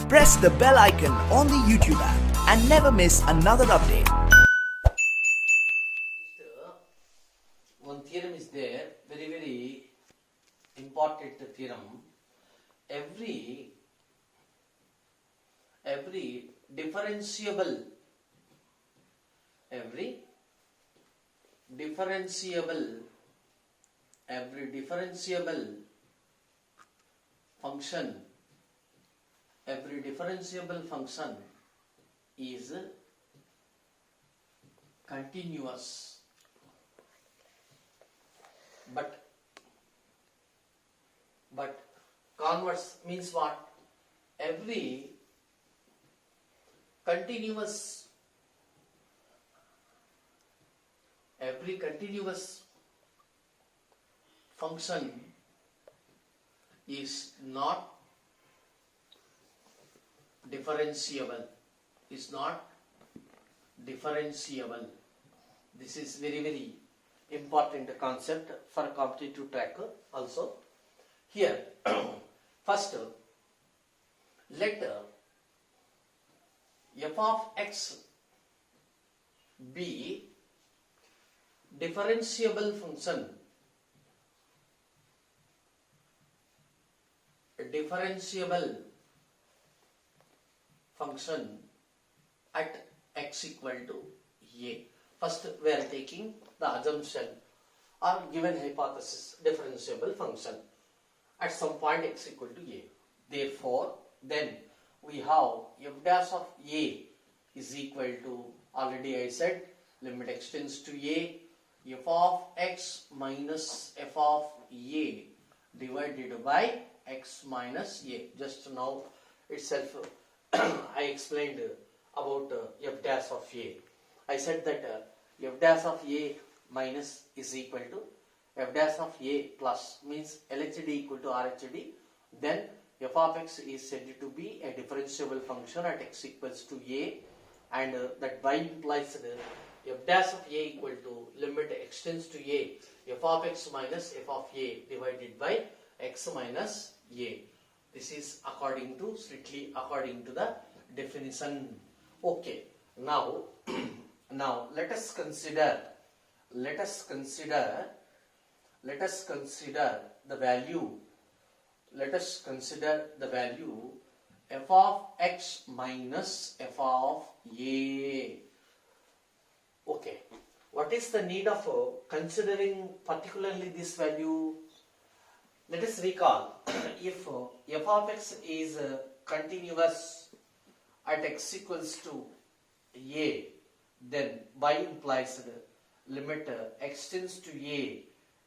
Press the bell icon on the YouTube app and never miss another update. One theorem is there, very important theorem. Every differentiable function is continuous, but converse means what? Every continuous function is not differentiable. This is very important concept for competitive track also. Here first let f of x be differentiable function at x equal to a. First we are taking the assumption or given hypothesis differentiable function at some point x equal to a. Therefore, then we have f dash of a is equal to, already I said, limit x tends to a, f of x minus f of a divided by x minus a. Just now itself I explained about f dash of a. I said that f dash of a minus is equal to f dash of a plus, means LHD equal to RHD. Then f of x is said to be a differentiable function at x equals to a, and that by implies f dash of a equal to limit x tends to a, f of x minus f of a divided by x minus a. This is strictly according to the definition. Okay. Now let us consider the value. Let us consider the value f of x minus f of a. Okay. What is the need of considering particularly this value? Let us recall, if f of x is continuous at x equals to a, then by implies limit x tends to a,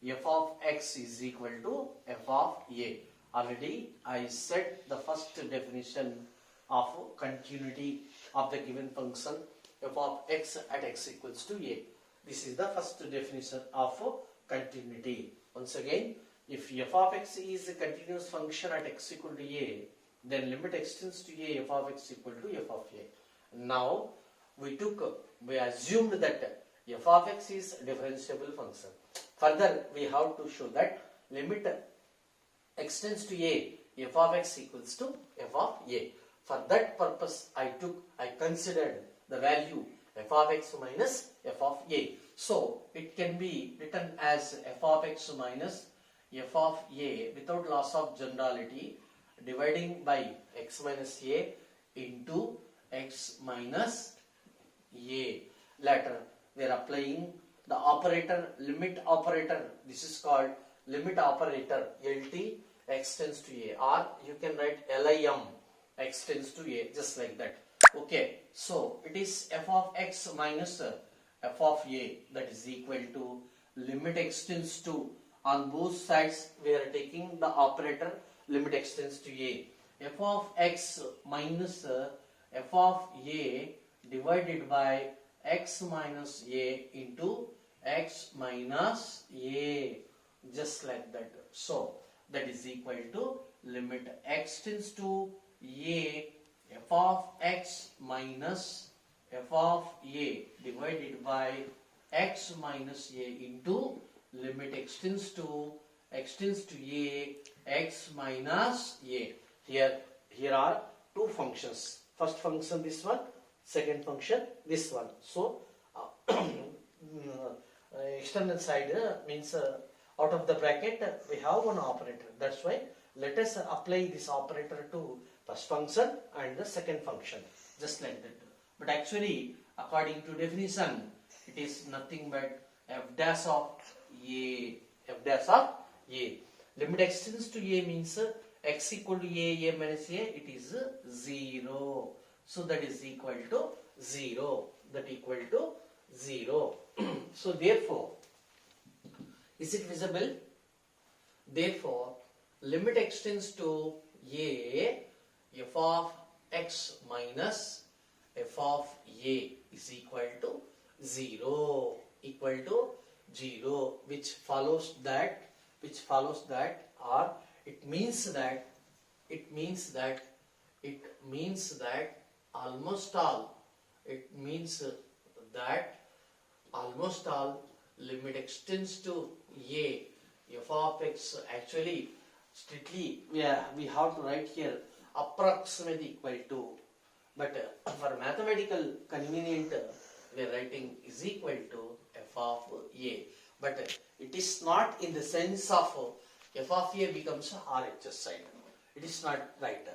f of x is equal to f of a. Already I said the first definition of continuity of the given function f of x at x equals to a. This is the first definition of continuity. Once again, if f of x is a continuous function at x equal to a, then limit x tends to a, f of x equal to f of a. Now we assumed that f of x is a differentiable function. Further, we have to show that limit x tends to a, f of x equals to f of a. For that purpose, I considered the value f of x minus f of a. So it can be written as f of x minus f of a without loss of generality, dividing by x minus a into x minus a. Later we are applying the operator, limit operator. This is called limit operator, LT x tends to a, or you can write LIM x tends to a, just like that. Okay, so it is f of x minus f of a, that is equal to limit x tends to, on both sides we are taking the operator limit x tends to a, f of x minus f of a divided by x minus a into x minus a, just like that. So that is equal to limit x tends to a, f of x minus f of a divided by x minus a into limit x tends to a, x minus a. Here are two two functions. First function this one, second function this one. So external side means out of the bracket we have one operator. That's why let us apply this operator to first function and the second function, just like that. But actually, according to definition, it is nothing but f dash of a. F dash of a. Limit extends to a means x equal to a minus a, it is 0. So that is equal to 0. That equal to 0. So therefore, is it visible? Therefore, limit extends to a, f of x minus f of a is equal to 0. Equal to 0, which follows that, or it means that almost all limit extends to a, f of x. Actually, strictly we have to write here approximately equal to, but for mathematical convenient we are writing is equal to f of a. But it is not in the sense of f of a becomes RHS side. It is not right.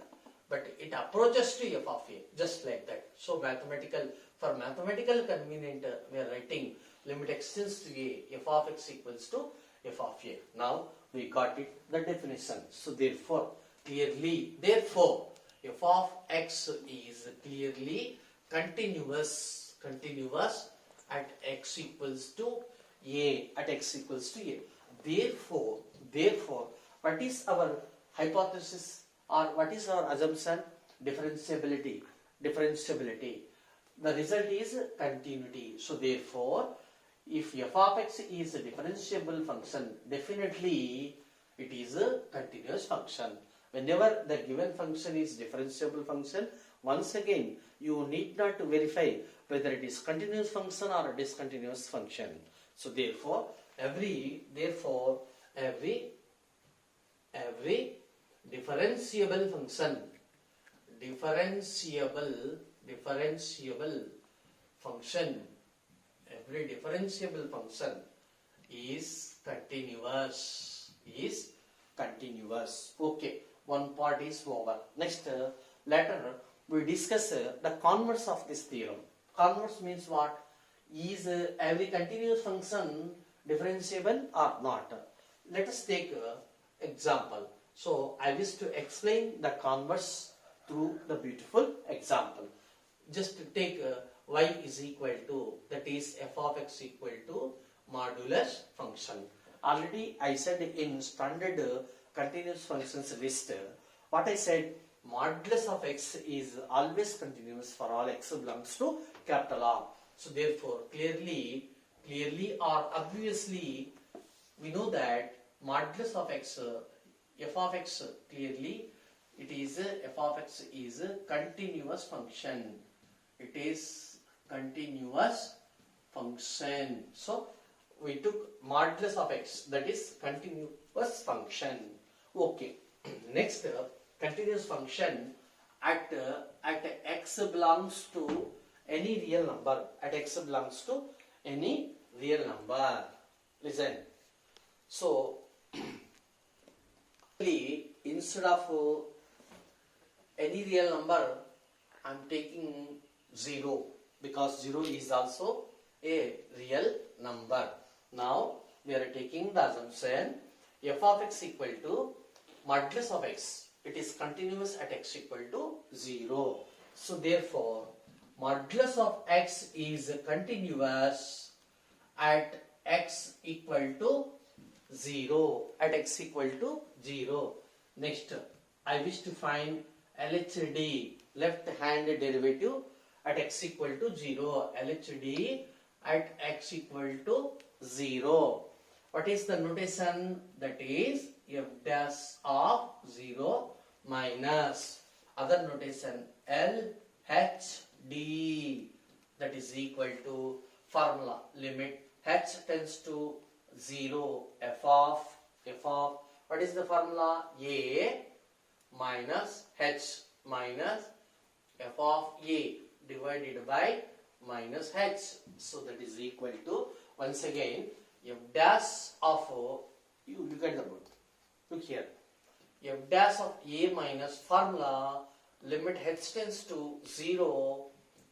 But it approaches to f of a, just like that. So for mathematical convenient we are writing limit extends to a, f of x equals to f of a. Now we got it, the definition. So therefore f of x is clearly continuous at x equals to a, Therefore, what is our hypothesis or what is our assumption? Differentiability. The result is continuity. So therefore, if f of x is a differentiable function, definitely it is a continuous function. Whenever the given function is differentiable function, once again you need not to verify whether it is continuous function or a discontinuous function. So therefore every differentiable function is continuous. Okay, one part is over. Next, later we discuss the converse of this theorem. Converse means what? Is every continuous function differentiable or not? Let us take example. So I wish to explain the converse through the beautiful example. Just take y is equal to, that is f of x equal to modulus function. Already I said in standard continuous functions list, what I said, modulus of x is always continuous for all x belongs to capital R. So therefore clearly or obviously we know that modulus of x, f of x, clearly it is f of x is a continuous function. It is continuous function. So we took modulus of x, that is continuous function. Okay. Next, continuous function at x belongs to any real number. At x belongs to any real number. Listen. So instead of any real number, I am taking 0 because 0 is also a real number. Now we are taking the assumption f of x equal to modulus of x. It is continuous at x equal to 0. So therefore modulus of x is continuous at x equal to 0. At x equal to 0. Next, I wish to find LHD, left hand derivative at x equal to 0. LHD at x equal to 0. What is the notation? That is f dash of 0 minus other notation LHD, that is equal to formula limit h tends to 0 f of what is the formula? A minus h minus f of a divided by minus h. So that is equal to, once again, f dash of, you look at the board, look here, f dash of a minus formula, limit h tends to 0,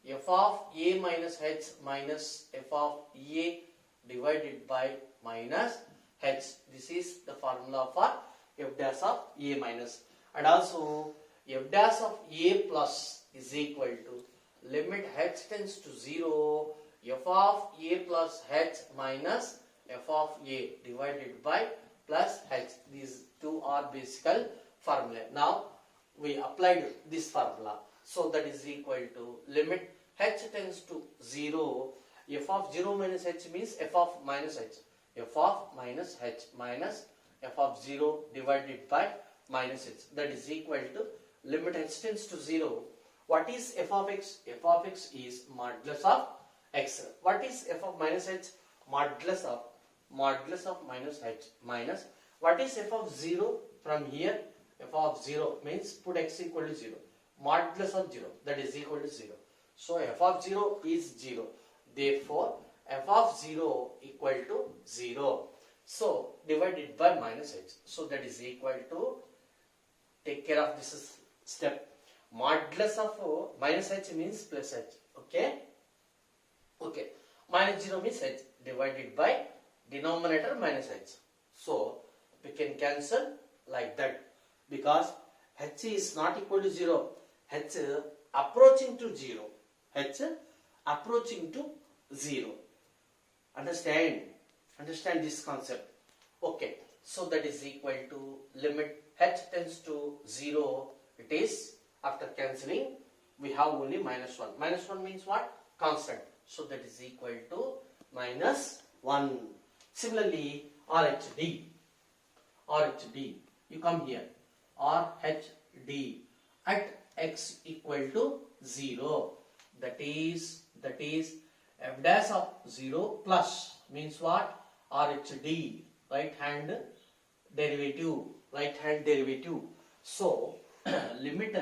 f of a minus h minus f of a divided by minus h. This is the formula for f dash of a minus. And also f dash of a plus is equal to limit h tends to 0, f of a plus h minus f of a divided by plus h. These two are basic formula. Now we applied this formula. So that is equal to limit h tends to 0, f of 0 minus h means f of minus h, f of minus h minus f of 0 divided by minus h. That is equal to limit h tends to 0. What is f of x? F of x is modulus of x. What is f of minus h? Modulus of minus h minus. What is f of 0? From here, f of 0 means put x equal to 0. Modulus of 0, that is equal to 0. So f of 0 is 0. Therefore, f of 0 equal to 0. So divided by minus h. So that is equal to, take care of this step. Modulus of minus h means plus h. Okay? Okay. Minus 0 means h divided by denominator minus h. So we can cancel like that, because h is not equal to 0. H approaching to 0. H approaching to 0. Understand this concept. Okay. So that is equal to limit h tends to 0. It is, after cancelling, we have only minus 1. Minus 1 means what? Constant. So that is equal to minus 1. Similarly, RHD. You come here. RHD at x equal to 0. That is f dash of 0 plus means what? RHD, right hand derivative. So limit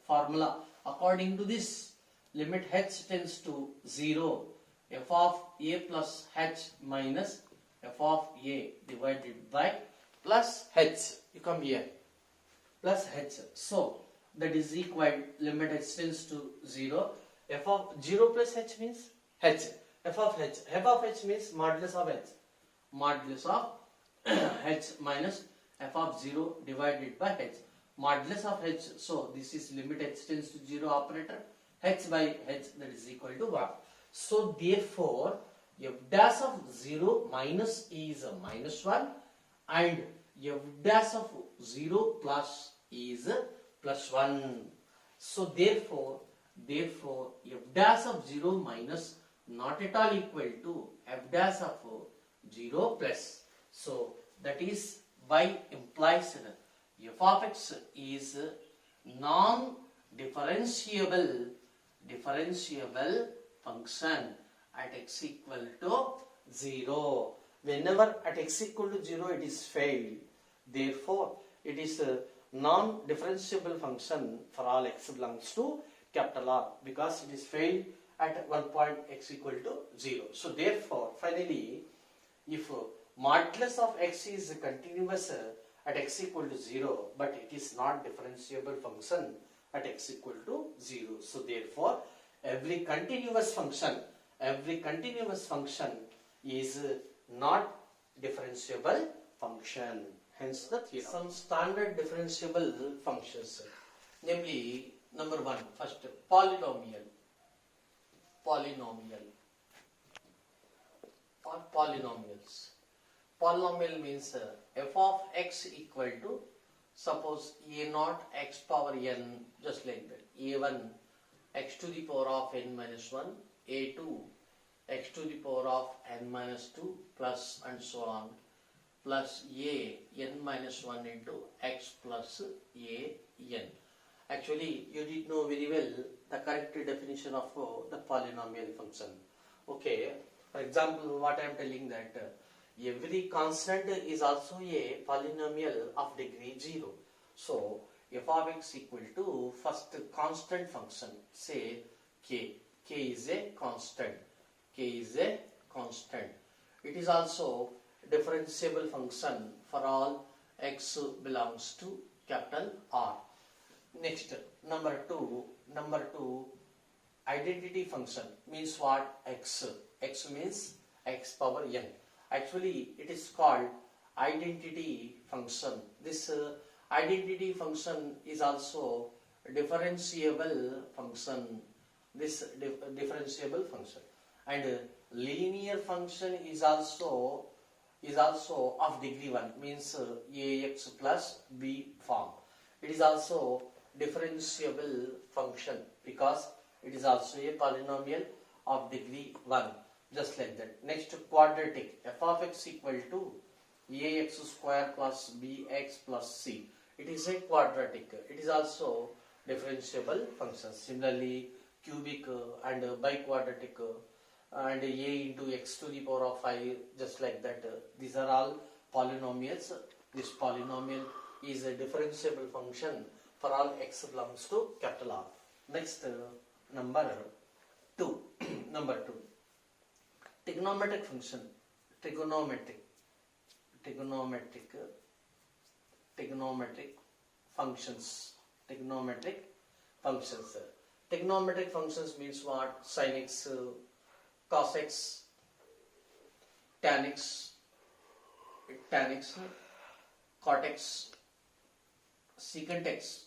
formula according to this, limit h tends to 0, f of a plus h minus f of a divided by plus h. You come here, plus h. So that is equal, limit h tends to 0, f of 0 plus h means h, f of h means modulus of h minus f of 0 divided by h, modulus of h. So this is limit h tends to 0 operator, h by h, that is equal to 1. So therefore f dash of 0 minus is a minus 1 and f dash of 0 plus is a plus 1. So therefore f dash of 0 minus not at all equal to f dash of 0 plus. So that is by implies f of x is non-differentiable function at x equal to 0. Whenever at x equal to 0 it is failed, therefore it is a non-differentiable function for all x belongs to capital R, because it is failed at one point x equal to 0. So therefore finally, if modulus of x is continuous at x equal to 0, but it is not differentiable function at x equal to 0. So therefore every continuous function is not differentiable function. Hence the theorem. Some standard differentiable functions, namely number 1, first polynomial or polynomials. Polynomial means f of x equal to, suppose a naught x power n, just like that, a1 x to the power of n minus 1, a2 x to the power of n minus 2 plus and so on, plus a n minus 1 into x plus a n. Actually, you did know very well the correct definition of the polynomial function. Okay, for example, what I am telling that every constant is also a polynomial of degree 0. So f of x equal to first constant function, say k. K is a constant. K is a constant. It is also differentiable function for all x belongs to capital R. Next, number two, identity function means what? X. X means x power n. Actually, it is called identity function. This identity function is also differentiable function. This differentiable function, and linear function is also of degree 1, means ax plus b form. It is also differentiable function because it is also a polynomial of degree 1, just like that. Next, quadratic, f of x equal to ax square plus bx plus c. It is a quadratic. It is also differentiable function. Similarly, cubic and biquadratic and a into x to the power of 5, just like that. These are all polynomials. This polynomial is a differentiable function for all x belongs to capital R. Next, number 2. Number 2. Trigonometric function. Trigonometric functions. Trigonometric functions means what? Sin x, cos x, tan x, cot x, secant x,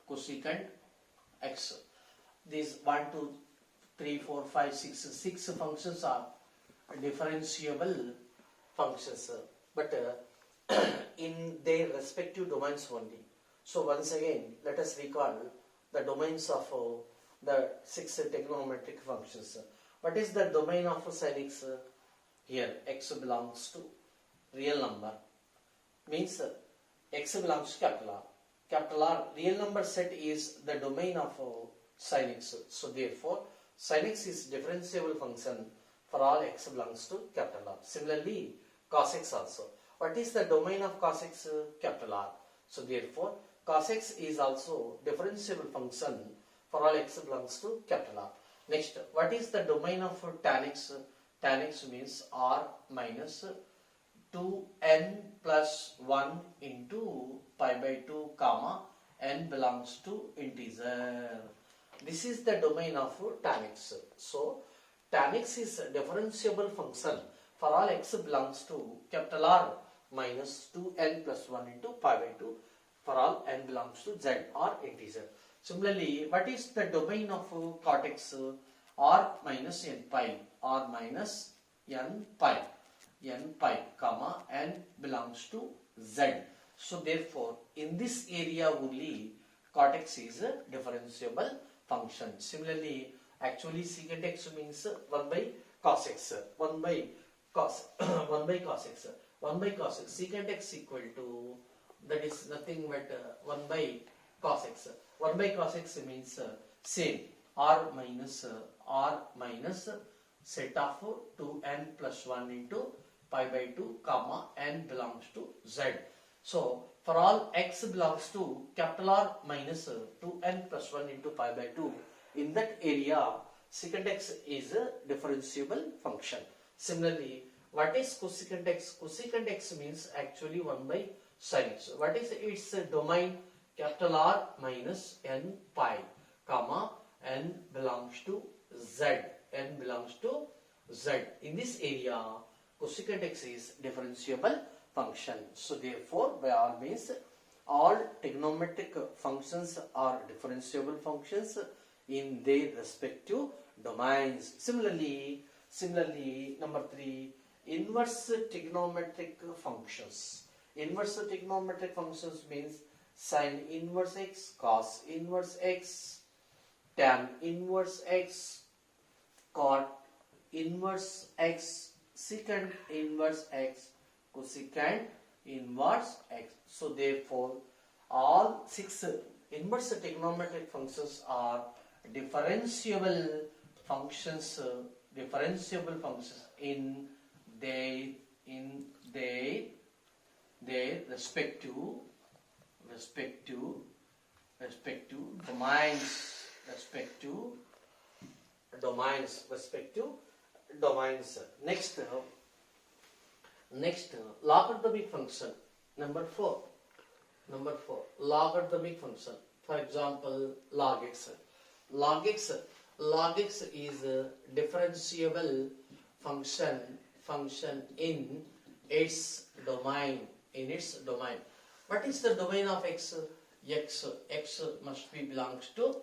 cosecant x. These 1, 2, 3, 4, 5, 6 functions are differentiable functions, but in their respective domains only. So once again, let us recall the domains of the 6 trigonometric functions. What is the domain of sin x? Here x belongs to real number, means x belongs to capital R. Capital R, real number set is the domain of sin x. So therefore, sin x is differentiable function for all x belongs to capital R. Similarly, cos x also. What is the domain of cos x? Capital R. So therefore, cos x is also differentiable function for all x belongs to capital R. Next, what is the domain of tan x? Tan x means R minus 2n plus 1 into pi by 2 comma n belongs to integer. This is the domain of tan x. So tan x is a differentiable function for all x belongs to capital R minus 2n plus 1 into pi by 2 for all n belongs to z or integer. Similarly, what is the domain of cot x? R minus n pi, R minus n pi, comma n belongs to z. So therefore, in this area only cot x is a differentiable function. Similarly, actually secant x means 1 by cos x, 1 by cos x. Secant x equal to, that is nothing but 1 by cos x. 1 by cos x means same, r minus set of 2n plus 1 into pi by 2 comma n belongs to z. So for all x belongs to capital R minus 2n plus 1 into pi by 2, in that area secant x is a differentiable function. Similarly, what is cosecant x? Cosecant x means actually 1 by sin x. What is its domain? Capital R minus n pi, comma n belongs to z. N belongs to z. In this area, cosecant x is differentiable function. So therefore, by all means, all trigonometric functions are differentiable functions in their respective domains. Similarly, number 3, inverse trigonometric functions. Inverse trigonometric functions means sin inverse x, cos inverse x, tan inverse x, cot inverse x, secant inverse x, cosecant inverse x. So therefore, all 6 inverse trigonometric functions are differentiable functions in their respective respect to domains, Next, logarithmic function. Number four, logarithmic function. For example, log x. Log x is a differentiable function in its domain. What is the domain of x? X must be belongs to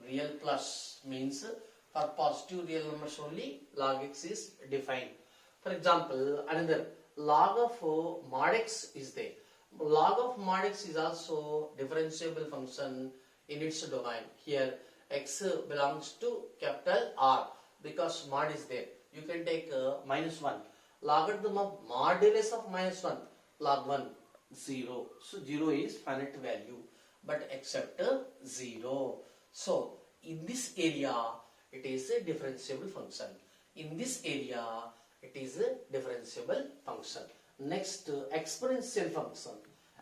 real plus, means for positive real numbers only log x is defined. For example, another log of mod x is there. Log of mod x is also differentiable function in its domain. Here x belongs to capital R because mod is there. You can take -1. Logarithm of modulus of -1, log 1, 0. So 0 is finite value, but except 0. So in this area it is a differentiable function. In this area it is a differentiable function. Next, exponential function.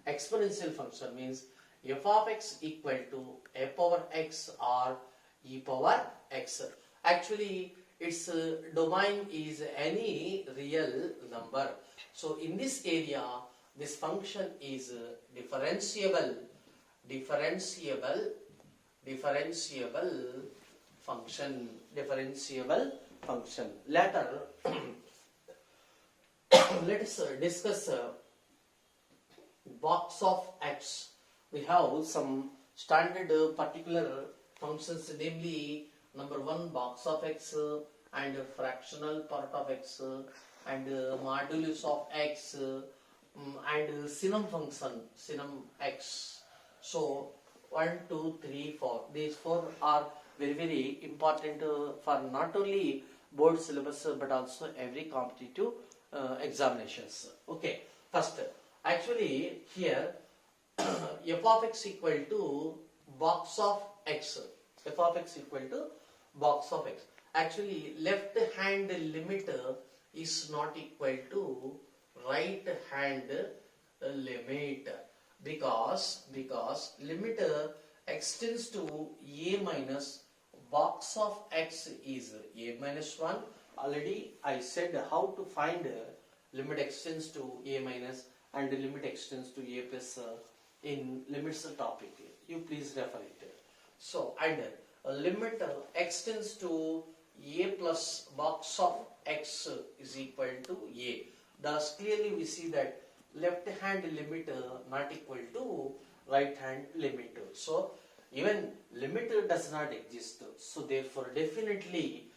Exponential function means f of x equal to a power x or e power x. Actually, its domain is any real number. So in this area, this function is differentiable function. Later, let us discuss box of x. We have some standard particular functions, namely number 1 box of x and fractional part of x and modulus of x and synonym function, synonym x. So 1, 2, 3, 4. These 4 are very important for not only board syllabus but also every competitive examinations. Okay, first, actually here f of x equal to box of x. F of x equal to box of x. Actually, left hand limit is not equal to right hand limit because limit extends to a minus box of x is a minus 1. Already I said how to find limit extends to a minus and limit extends to a plus in limits topic. You please refer it. So, and limit extends to a plus box of x is equal to a. Thus clearly we see that left hand limit not equal to right hand limit. So even limit does not exist. So therefore definitely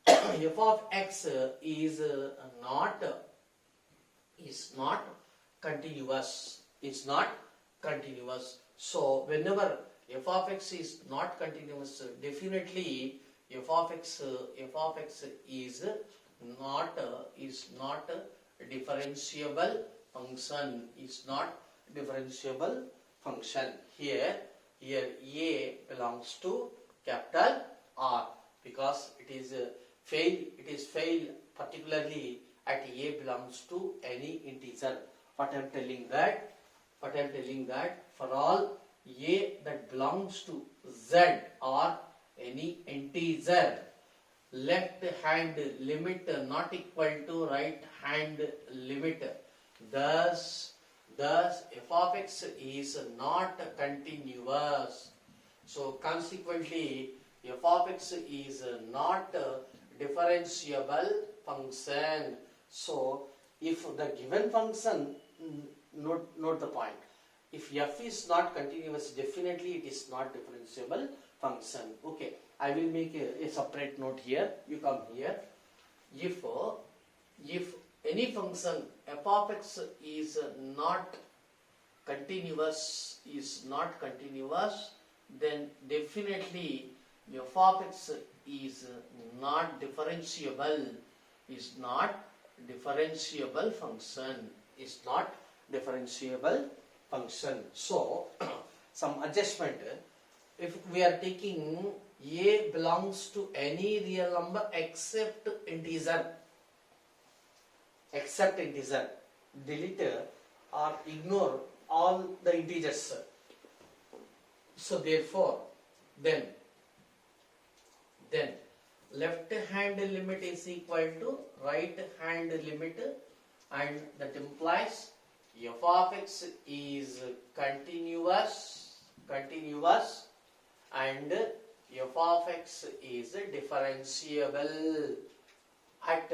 f of x is not continuous. It's not continuous. So whenever f of x is not continuous, definitely f of x is not differentiable function. Is not differentiable function. Here a belongs to capital R because it is fail particularly at a belongs to any integer. What I am telling that for all a that belongs to z or any integer, left hand limit not equal to right hand limit. Thus f of x is not continuous. So consequently f of x is not differentiable function. So if the given function, note the point, if f is not continuous, definitely it is not differentiable function. Okay, I will make a separate note here. You come here. If any function f of x is not continuous, then definitely f of x is not differentiable. Function. So some adjustment. If we are taking a belongs to any real number except integer, delete or ignore all the integers. So therefore, then left hand limit is equal to right hand limit, and that implies f of x is continuous and f of x is differentiable at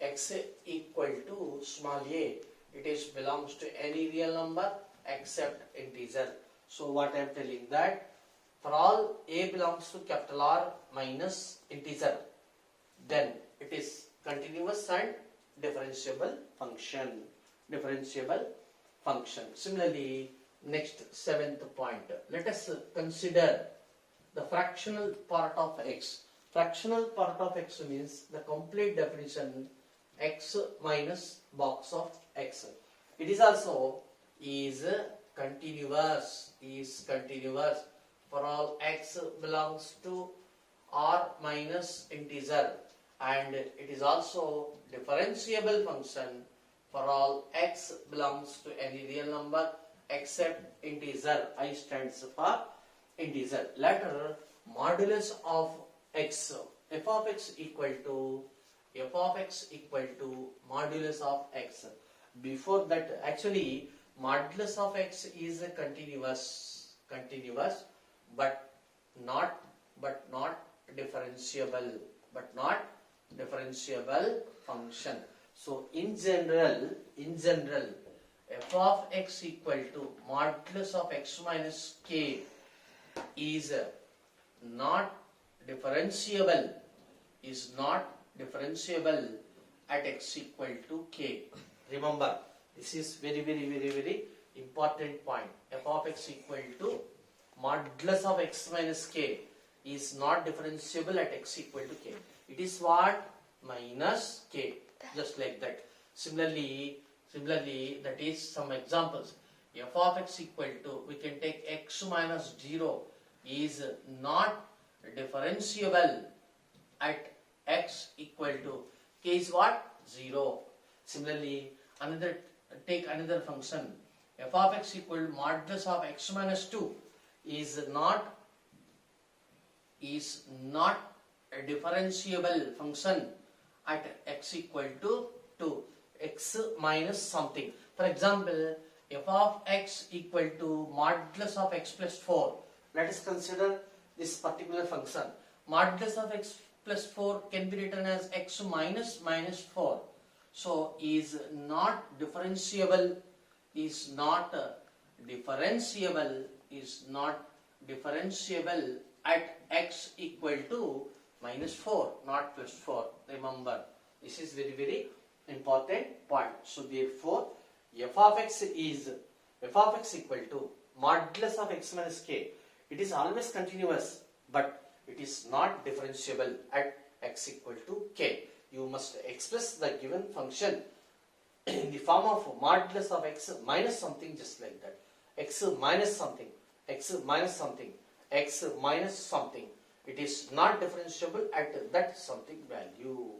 x equal to small a. It is belongs to any real number except integer. So what I am telling that for all a belongs to capital R minus integer, then it is continuous and differentiable function. Similarly, next seventh point. Let us consider the fractional part of x. Fractional part of x means the complete definition x minus box of x. It is also is continuous for all x belongs to R minus integer, and it is also differentiable function for all x belongs to any real number except integer. I stands for integer. Later, modulus of x, f of x equal to modulus of x. Before that, actually modulus of x is continuous but not differentiable function. So in general f of x equal to modulus of x minus k is not differentiable at x equal to k. Remember, this is very important point. F of x equal to modulus of x minus k is not differentiable at x equal to k. It is what? Minus k, just like that. Similarly, that is some examples. F of x equal to, we can take x minus 0 is not differentiable at x equal to k is what? 0. Similarly, take another function. F of x equal to modulus of x minus 2 is not a differentiable function at x equal to 2, x minus something. For example, f of x equal to modulus of x plus 4. Let us consider this particular function. Modulus of x plus 4 can be written as x minus 4. So is not differentiable at x equal to minus 4, not plus 4. Remember, this is very important point. So therefore, f of x equal to modulus of x minus k. It is always continuous, but it is not differentiable at x equal to k. You must express the given function in the form of modulus of x minus something, just like that. X minus something. It is not differentiable at that something value.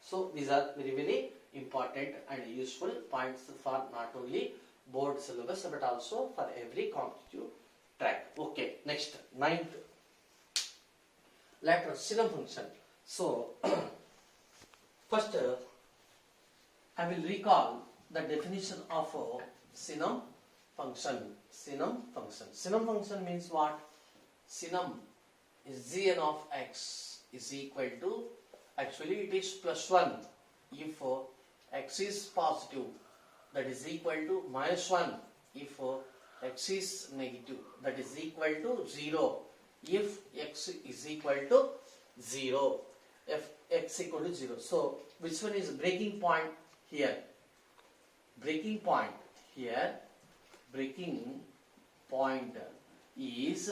So these are very important and useful points for not only board syllabus but also for every competitive track. Okay, next, ninth. Later, synonym function. So first I will recall the definition of synonym function. Synonym function means what? Synonym is gn of x is equal to, actually it is plus 1 if x is positive, that is equal to minus 1 if x is negative, that is equal to 0 if x is equal to 0, if x equal to 0. So which one is breaking point here? Breaking point is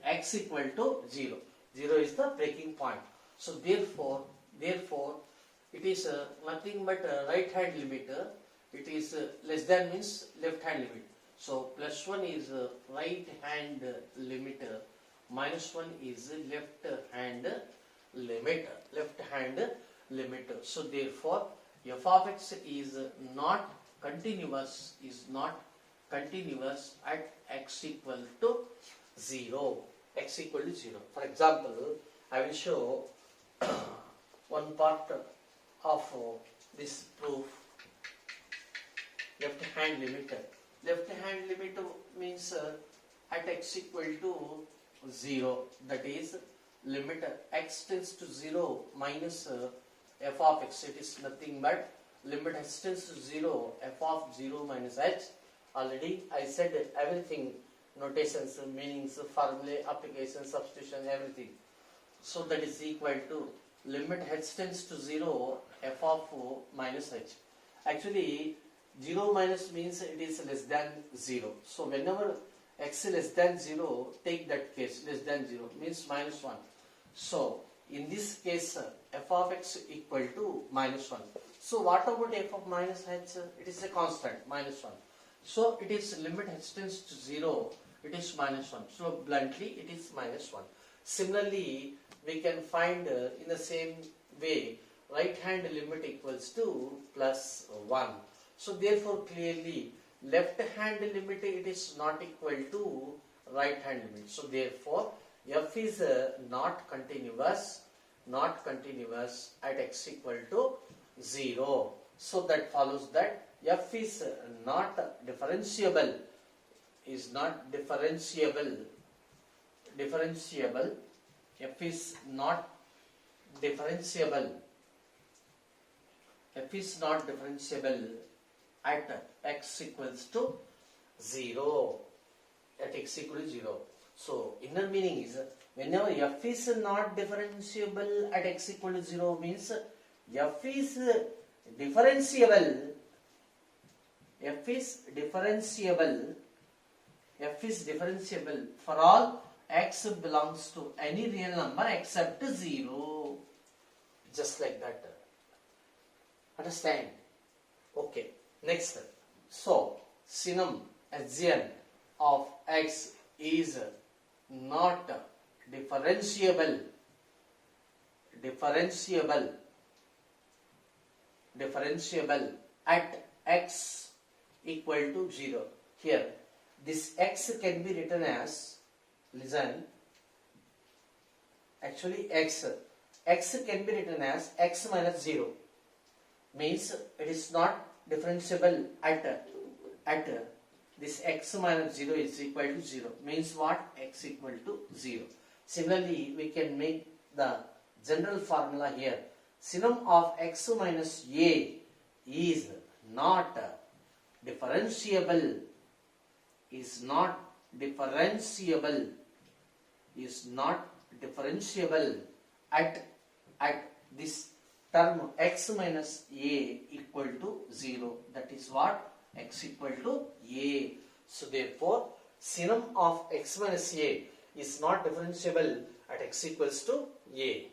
x equal to 0. 0 is the breaking point. So therefore it is nothing but right hand limit. It is less than means left hand limit. So plus 1 is right hand limit, minus 1 is left hand limit. So therefore f of x is not continuous is not continuous at x equal to 0. X equal to 0. For example, I will show one part of this proof. Left hand limit. Left hand limit means at x equal to 0. That is limit x tends to 0 minus f of x. It is nothing but limit h tends to 0 f of 0 minus h. Already I said everything, notations, meanings, formulae, application, substitution, everything. So that is equal to limit h tends to 0 f of minus h. Actually 0 minus means it is less than 0. So whenever x is less than 0, take that case, less than 0 means minus 1. So in this case f of x equal to minus 1. So what about f of minus h? It is a constant, minus 1. So it is limit h tends to 0, it is minus 1. So bluntly it is minus 1. Similarly, we can find in the same way right hand limit equals to plus 1. So therefore clearly left hand limit it is not equal to right hand limit. So therefore f is not continuous at x equal to 0. So that follows that f is not differentiable, f is not differentiable at x equals to 0. At x equal to 0. So inner meaning is whenever f is not differentiable at x equal to 0 means f is differentiable for all x belongs to any real number except 0. Just like that. Understand? Okay. Next. So synonym adjoint of x is not differentiable at x equal to 0. Here this x can be written as, listen, actually x can be written as x minus 0, means it is not differentiable at this x minus 0 is equal to 0, means what? X equal to 0. Similarly, we can make the general formula here. Synonym of x minus a is not differentiable at this term x minus a equal to 0. That is what? X equal to a. So therefore synonym of x minus a is not differentiable at x equals to a.